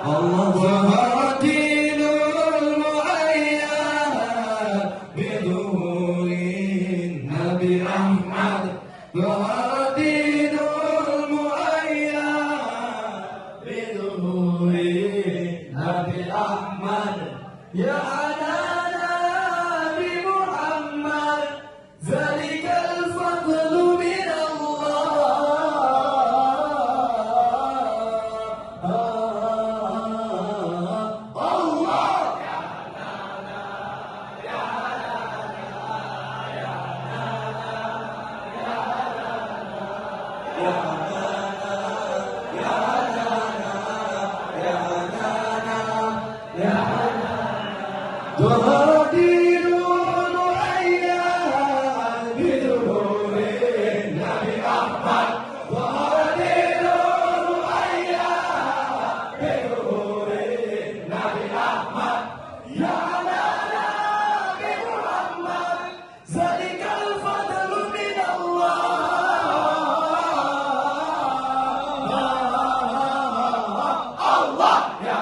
ظهر الدين المؤيد بظهور النبي أحمد. ظهر الدين المؤيد بظهور النبي أحمد. يا حنانا بمحمد ذلك الفضل من ظهر الدين المؤيد بظهور النبي أحمد. ظهر الدين المؤيد بظهور النبي أحمد. يا حنانا بمحمد ذلك الفضل من الله. الله يا